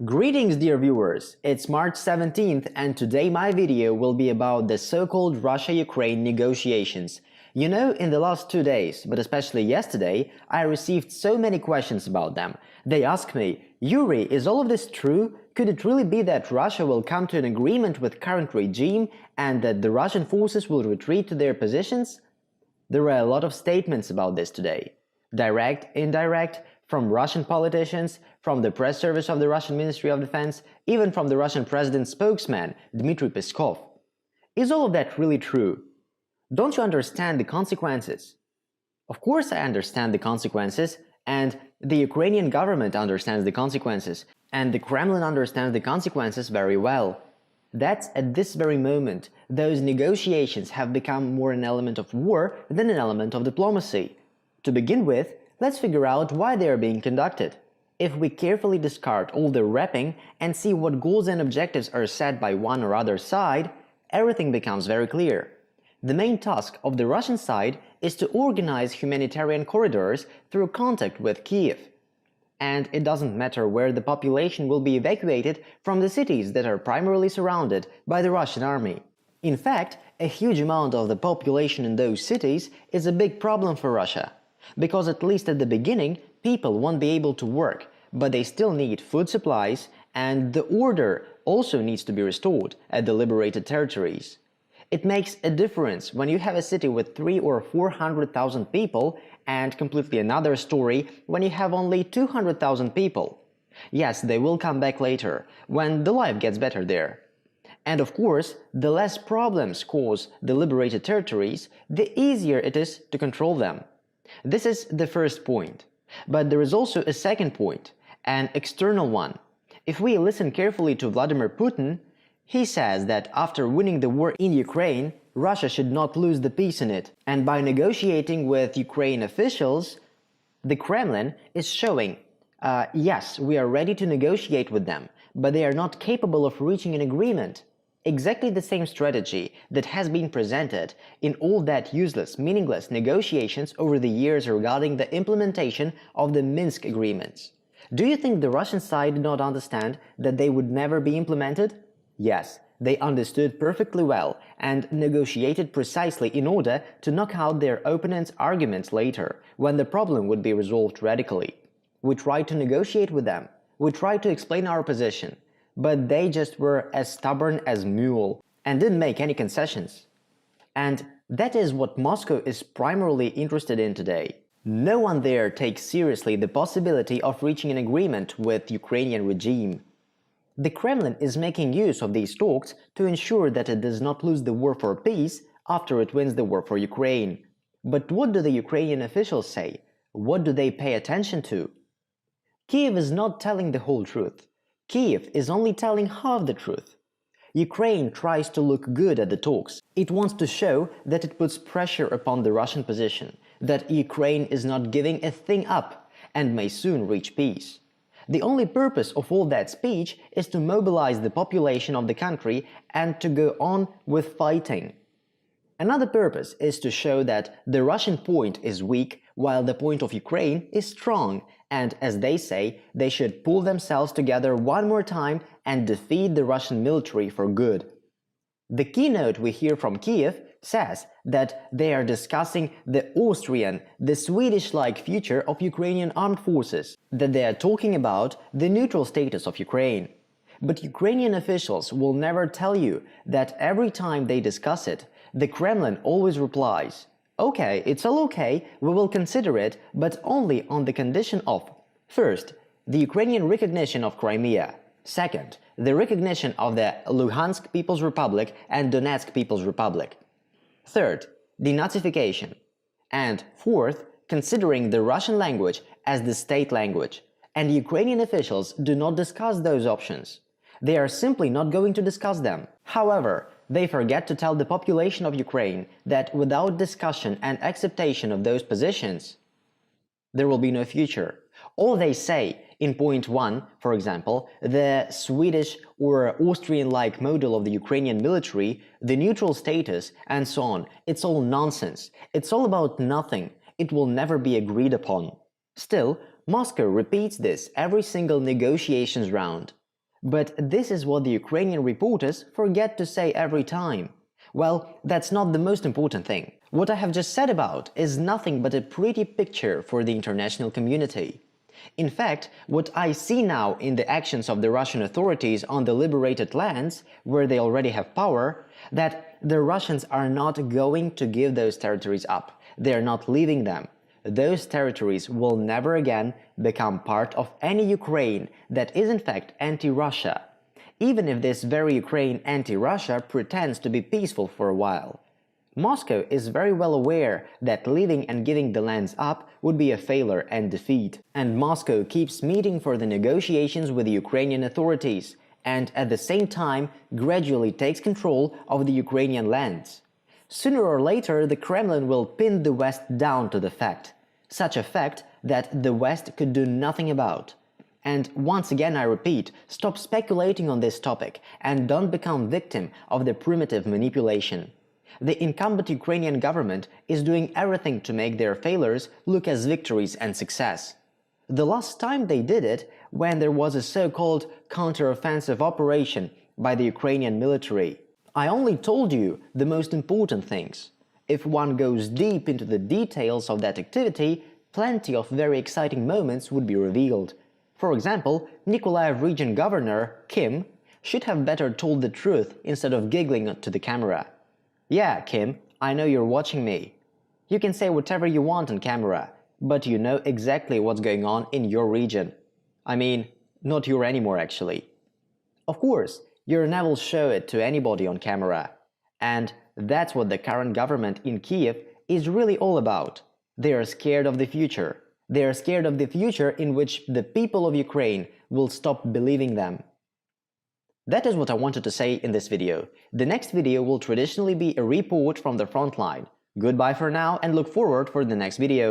Greetings dear viewers, it's March 17th and today my video will be about the so-called Russia-Ukraine negotiations. You know, in the last 2 days, but especially yesterday, I received so many questions about them. They ask me, Yuri, is all of this true? Could it really be that Russia will come to an agreement with current regime and that the Russian forces will retreat to their positions? There are a lot of statements about this today. Direct, indirect, from Russian politicians, from the press service of the Russian Ministry of Defense, even from the Russian president's spokesman, Dmitry Peskov. Is all of that really true? Don't you understand the consequences? Of course I understand the consequences, and the Ukrainian government understands the consequences, and the Kremlin understands the consequences very well. That's at this very moment, those negotiations have become more an element of war than an element of diplomacy. To begin with, let's figure out why they are being conducted. If we carefully discard all the wrapping and see what goals and objectives are set by one or other side, everything becomes very clear. The main task of the Russian side is to organize humanitarian corridors through contact with Kiev. And it doesn't matter where the population will be evacuated from the cities that are primarily surrounded by the Russian army. In fact, a huge amount of the population in those cities is a big problem for Russia. Because at least at the beginning, people won't be able to work, but they still need food supplies, and the order also needs to be restored at the liberated territories. It makes a difference when you have a city with 300,000 or 400,000 people, and completely another story when you have only 200,000 people. Yes, they will come back later, when the life gets better there. And of course, the less problems cause the liberated territories, the easier it is to control them. This is the first point. But there is also a second point, an external one. If we listen carefully to Vladimir Putin, he says that after winning the war in Ukraine, Russia should not lose the peace in it. And by negotiating with Ukraine officials, the Kremlin is showing, yes, we are ready to negotiate with them, but they are not capable of reaching an agreement. Exactly the same strategy that has been presented in all that useless, meaningless negotiations over the years regarding the implementation of the Minsk agreements. Do you think the Russian side did not understand that they would never be implemented? Yes, they understood perfectly well and negotiated precisely in order to knock out their opponents' arguments later, when the problem would be resolved radically. We tried to negotiate with them. We tried to explain our position. But they just were as stubborn as mule and didn't make any concessions. And that is what Moscow is primarily interested in today. No one there takes seriously the possibility of reaching an agreement with Ukrainian regime. The Kremlin is making use of these talks to ensure that it does not lose the war for peace after it wins the war for Ukraine. But what do the Ukrainian officials say? What do they pay attention to? Kiev is not telling the whole truth. Kiev is only telling half the truth. Ukraine tries to look good at the talks. It wants to show that it puts pressure upon the Russian position, that Ukraine is not giving a thing up and may soon reach peace. The only purpose of all that speech is to mobilize the population of the country and to go on with fighting. Another purpose is to show that the Russian point is weak while the point of Ukraine is strong, and as they say, they should pull themselves together one more time and defeat the Russian military for good. The keynote we hear from Kiev says that they are discussing the Austrian, the Swedish-like future of Ukrainian armed forces, that they are talking about the neutral status of Ukraine. But Ukrainian officials will never tell you that every time they discuss it, the Kremlin always replies, "Okay, it's all okay, we will consider it, but only on the condition of, first, the Ukrainian recognition of Crimea, second, the recognition of the Luhansk People's Republic and Donetsk People's Republic, third, denazification, and fourth, considering the Russian language as the state language." And Ukrainian officials do not discuss those options. They are simply not going to discuss them. However, they forget to tell the population of Ukraine that without discussion and acceptation of those positions, there will be no future. All they say in point 1, for example, the Swedish or Austrian-like model of the Ukrainian military, the neutral status, and so on, it's all nonsense. It's all about nothing. It will never be agreed upon. Still, Moscow repeats this every single negotiations round. But this is what the Ukrainian reporters forget to say every time. Well, that's not the most important thing. What I have just said about is nothing but a pretty picture for the international community. In fact, what I see now in the actions of the Russian authorities on the liberated lands, where they already have power, that the Russians are not going to give those territories up. They are not leaving them. Those territories will never again become part of any Ukraine that is in fact anti-Russia, even if this very Ukraine anti-Russia pretends to be peaceful for a while. Moscow is very well aware that leaving and giving the lands up would be a failure and defeat. And Moscow keeps meeting for the negotiations with the Ukrainian authorities, and at the same time gradually takes control of the Ukrainian lands. Sooner or later, the Kremlin will pin the West down to the fact. Such a fact that the West could do nothing about. And once again I repeat, stop speculating on this topic and don't become victim of the primitive manipulation. The incumbent Ukrainian government is doing everything to make their failures look as victories and success. The last time they did it, when there was a so-called counter-offensive operation by the Ukrainian military. I only told you the most important things. If one goes deep into the details of that activity, plenty of very exciting moments would be revealed. For example, Nikolaev region governor, Kim, should have better told the truth instead of giggling to the camera. Yeah, Kim, I know you're watching me. You can say whatever you want on camera, but you know exactly what's going on in your region. I mean, not your anymore actually. Of course, you'll never show it to anybody on camera. And that's what the current government in Kiev is really all about. They are scared of the future. They are scared of the future in which the people of Ukraine will stop believing them. That is what I wanted to say in this video. The next video will traditionally be a report from the front line. Goodbye for now and look forward for the next video.